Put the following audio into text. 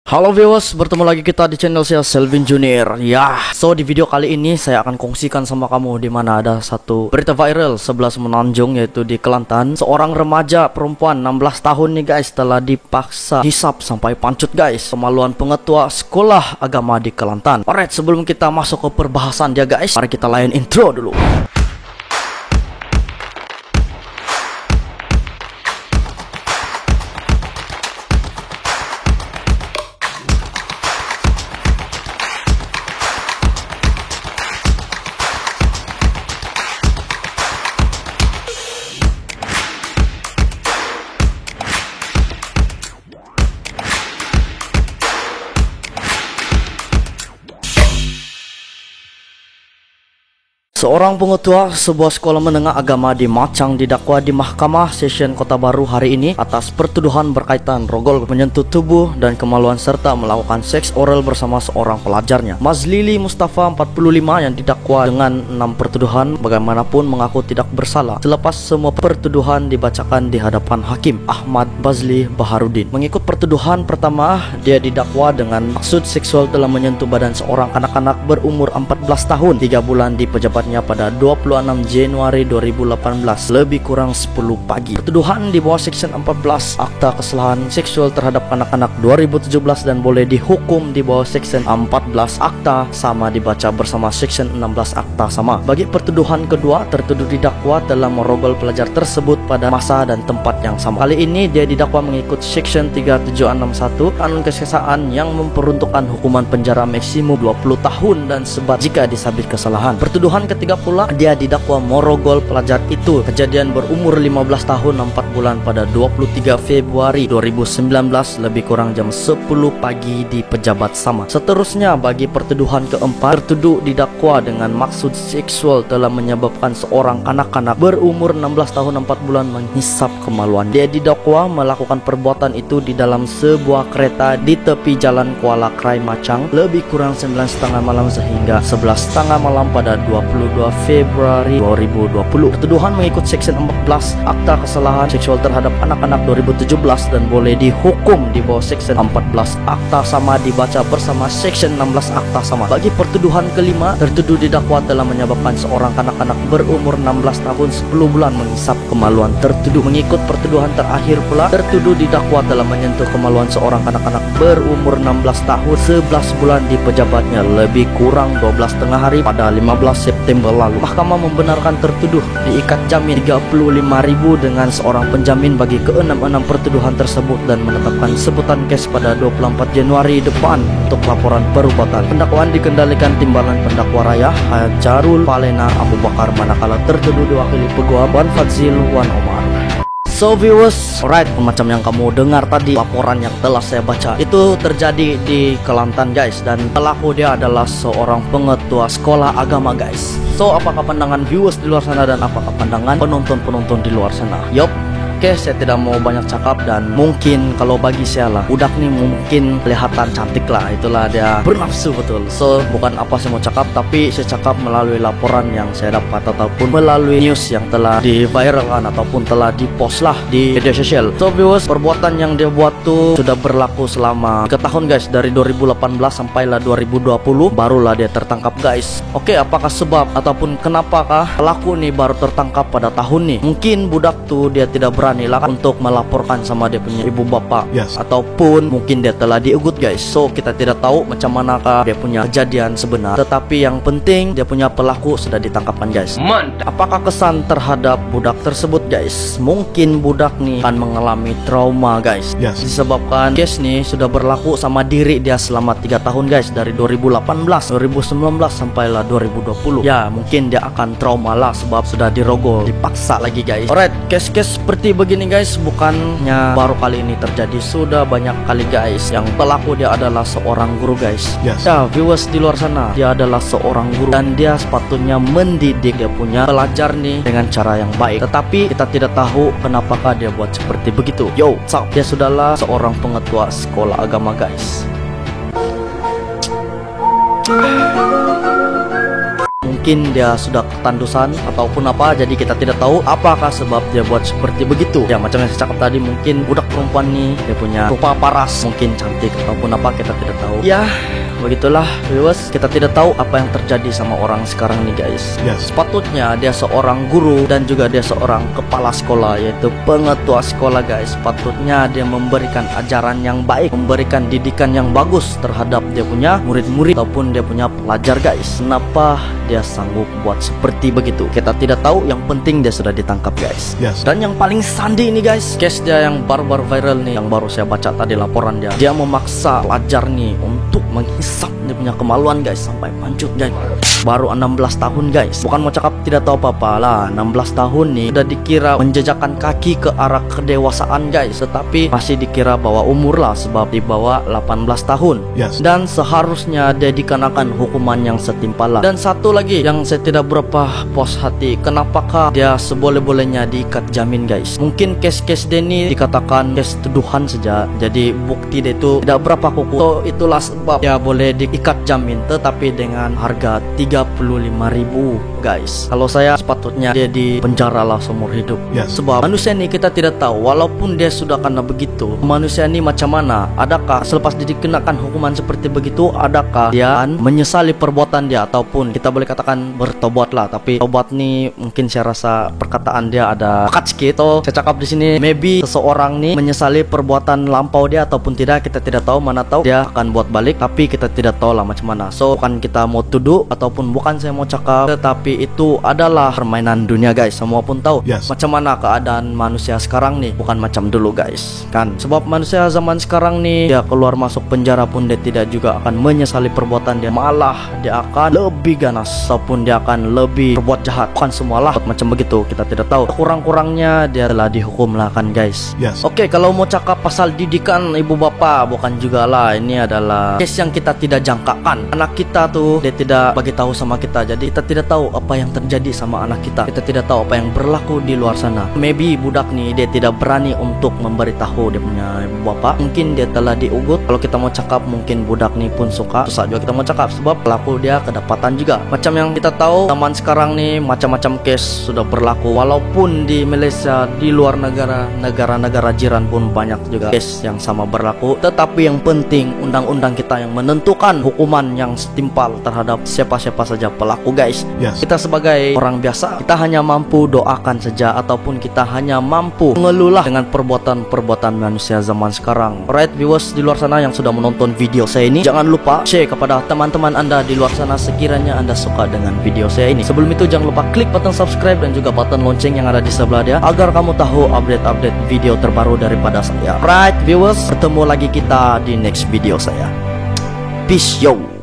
Halo viewers, bertemu lagi kita di channel saya Selvin Junior. So di video kali ini saya akan kongsikan sama kamu di mana ada satu berita viral sebelah Semenanjung, yaitu di Kelantan. Seorang remaja perempuan 16 tahun nih guys telah dipaksa hisap sampai pancut guys. Kemaluan pengetua sekolah agama di Kelantan. Alright, sebelum kita masuk ke perbahasan dia guys, mari kita layan intro dulu. Seorang pengetua sebuah sekolah menengah agama di Macang didakwa di Mahkamah Session Kota Baru hari ini atas pertuduhan berkaitan rogol menyentuh tubuh dan kemaluan serta melakukan seks oral bersama seorang pelajarnya. Mazlili Mustafa 45 yang didakwa dengan 6 pertuduhan bagaimanapun mengaku tidak bersalah selepas semua pertuduhan dibacakan di hadapan Hakim Ahmad Bazli Baharudin. Mengikut pertuduhan pertama, dia didakwa dengan maksud seksual telah menyentuh badan seorang kanak-kanak berumur 14 tahun 3 bulan di pejabatnya pada 26 Januari 2018 lebih kurang 10 pagi. Pertuduhan di bawah Section 14 Akta Kesalahan Seksual terhadap Anak-anak 2017 dan boleh dihukum di bawah Section 14 Akta sama dibaca bersama Section 16 Akta sama. Bagi pertuduhan kedua, tertuduh didakwa telah merogol pelajar tersebut pada masa dan tempat yang sama. Kali ini dia didakwa mengikut Section 3761 Kanun Keseksaan yang memperuntukkan hukuman penjara maksimum 20 tahun dan sebat jika disabit kesalahan. Pertuduhan ketiga pula, dia didakwa merogol pelajar itu. Kejadian berumur 15 tahun 4 bulan pada 23 Februari 2019 lebih kurang jam 10 pagi di pejabat sama. Seterusnya, bagi pertuduhan keempat, tertuduh didakwa dengan maksud seksual telah menyebabkan seorang kanak-kanak berumur 16 tahun 4 bulan menghisap kemaluan. Dia didakwa melakukan perbuatan itu di dalam sebuah kereta di tepi jalan Kuala Krai Macang lebih kurang 9:30 malam sehingga 11:30 malam pada 22 Februari 2020. Pertuduhan mengikut Section 14 Akta Kesalahan Seksual terhadap Anak-anak 2017 dan boleh dihukum di bawah Section 14 Akta sama dibaca bersama Section 16 Akta sama. Bagi pertuduhan kelima, tertuduh didakwa telah menyebabkan seorang kanak-kanak berumur 16 tahun 10 bulan menghisap kemaluan tertuduh. Mengikut pertuduhan terakhir pula, tertuduh didakwa telah menyentuh kemaluan seorang kanak-kanak berumur 16 tahun 11 bulan di pejabatnya lebih kurang 12,5 hari pada 15 September lalu. Mahkamah membenarkan tertuduh diikat jamin 35.000 dengan seorang penjamin bagi ke-6 pertuduhan tersebut dan menetapkan sebutan kes pada 24 Januari depan untuk laporan perubatan. Pendakwaan dikendalikan Timbalan Pendakwa Raya Hajarul Palena Abu Bakar, manakala tertuduh diwakili Pegawai Wan Fadzil Wan Omar. So viewers, alright, macam yang kamu dengar tadi, laporan yang telah saya baca itu terjadi di Kelantan guys, dan pelaku dia adalah seorang pengetua sekolah agama guys. So apakah pandangan viewers di luar sana dan apakah pandangan penonton-penonton di luar sana? Yup. Oke, saya tidak mau banyak cakap, dan mungkin kalau bagi saya lah, budak nih mungkin kelihatan cantik lah, itulah dia bernafsu betul. So bukan apa saya mau cakap, tapi saya cakap melalui laporan yang saya dapat ataupun melalui news yang telah diviralkan ataupun telah dipost lah di media sosial. So viewers, perbuatan yang dia buat tuh sudah berlaku selama 3 tahun guys, dari 2018 sampailah 2020 barulah dia tertangkap guys. Oke, apakah sebab ataupun kenapakah pelaku nih baru tertangkap pada tahun nih? Mungkin budak tuh dia tidak berani lah untuk melaporkan sama dia punya ibu bapak, ataupun mungkin dia telah diugut guys. So kita tidak tahu macam manakah dia punya kejadian sebenar, tetapi yang penting dia punya pelaku sudah ditangkapkan guys. Mantap. Apakah kesan terhadap budak tersebut guys? Mungkin budak nih akan mengalami trauma guys, disebabkan case nih sudah berlaku sama diri dia selama 3 tahun guys, dari 2018, 2019 sampailah 2020. Ya mungkin dia akan trauma lah sebab sudah dirogol, dipaksa lagi guys. Alright, case-case seperti begini guys bukannya baru kali ini terjadi, sudah banyak kali guys. Yang pelaku dia adalah seorang guru guys. Ya viewers di luar sana, dia adalah seorang guru dan dia sepatutnya mendidik dia punya pelajar nih dengan cara yang baik, tetapi kita tidak tahu kenapakah dia buat seperti begitu. Yo, dia sudahlah seorang pengetua sekolah agama guys. mungkin dia sudah ketandusan ataupun apa, jadi kita tidak tahu apakah sebab dia buat seperti begitu. Ya macam yang saya cakap tadi, mungkin budak perempuan nih dia punya rupa paras, mungkin cantik ataupun apa, kita tidak tahu. Ya begitulah viewers, kita tidak tahu apa yang terjadi sama orang sekarang nih guys. Sepatutnya dia seorang guru dan juga dia seorang kepala sekolah, yaitu pengetua sekolah guys. Sepatutnya dia memberikan ajaran yang baik, memberikan didikan yang bagus terhadap dia punya murid-murid ataupun dia punya pelajar guys. Kenapa dia sanggup buat seperti begitu? Kita tidak tahu, yang penting dia sudah ditangkap guys. Dan yang paling sandi ini guys, case dia yang baru-baru viral nih, yang baru saya baca tadi laporan dia. Dia memaksa pelajar nih untuk menghisap dia punya kemaluan guys sampai pancut guys. Baru 16 tahun guys. Bukan mau cakap tidak tahu apa-apa lah, 16 tahun nih udah dikira menjejakkan kaki ke arah kedewasaan guys, tetapi masih dikira bawah umur lah sebab di bawah 18 tahun. Dan seharusnya dia dikenakan hukuman yang setimpal lah. Dan satu lagi yang saya tidak berapa puas hati, kenapakah dia seboleh-bolehnya diikat jamin guys? Mungkin case-case dia ini dikatakan case tuduhan saja, jadi bukti dia itu tidak berapa kukuh. So itulah sebab dia boleh diikat jamin, tetapi dengan harga 35.000 guys. Kalau saya sepatutnya dia di penjara lah seumur hidup. Sebab manusia ini kita tidak tahu, walaupun dia sudah kena begitu, manusia ini macam mana? Adakah selepas dia dikenakan hukuman seperti begitu, adakah dia menyesali perbuatan dia, ataupun kita boleh katakan bertobat lah? Tapi tobat nih mungkin saya rasa perkataan dia ada pekat sedikit. So saya cakap di sini, maybe seseorang nih menyesali perbuatan lampau dia ataupun tidak, kita tidak tahu. Mana tahu dia akan buat balik, tapi kita tidak tahu lah macam mana. So bukan kita mau tuduh ataupun bukan saya mau cakap, tetapi itu adalah permainan dunia guys. Semua pun tahu macam mana keadaan manusia sekarang nih, bukan macam dulu guys kan. Sebab manusia zaman sekarang nih, dia keluar masuk penjara pun dia tidak juga akan menyesali perbuatan dia, malah dia akan lebih ganas ataupun dia akan lebih berbuat jahat. Bukan semualah macam begitu, kita tidak tahu. Kurang-kurangnya dia telah dihukum lah kan guys. Oke, kalau mau cakap pasal didikan ibu bapa, bukan juga lah, ini adalah case yang kita tidak jangkakan. Anak kita tuh dia tidak bagi tahu sama kita, jadi kita tidak tahu apa yang terjadi sama anak kita. Kita tidak tahu apa yang berlaku di luar sana. Maybe budak nih dia tidak berani untuk memberitahu dia punya ibu bapa. Mungkin dia telah diugut. Kalau kita mau cakap, mungkin budak nih pun susah juga kita mau cakap, sebab pelaku dia kedapatan juga. Macam yang kita tahu zaman sekarang nih, macam-macam case sudah berlaku. Walaupun di Malaysia, di luar negara jiran pun banyak juga case yang sama berlaku. Tetapi yang penting undang-undang kita yang menentukan hukuman yang setimpal terhadap siapa-siapa saja pelaku guys. Kita sebagai orang biasa, kita hanya mampu doakan saja, ataupun kita hanya mampu mengeluh dengan perbuatan-perbuatan manusia zaman sekarang. Alright viewers di luar sana yang sudah menonton video saya ini, jangan lupa share kepada teman-teman anda di luar sana sekiranya anda suka dengan video saya ini. Sebelum itu jangan lupa klik button subscribe dan juga button lonceng yang ada di sebelah dia, agar kamu tahu update-update video terbaru daripada saya. Alright viewers, bertemu lagi kita di next video saya. Peace yo.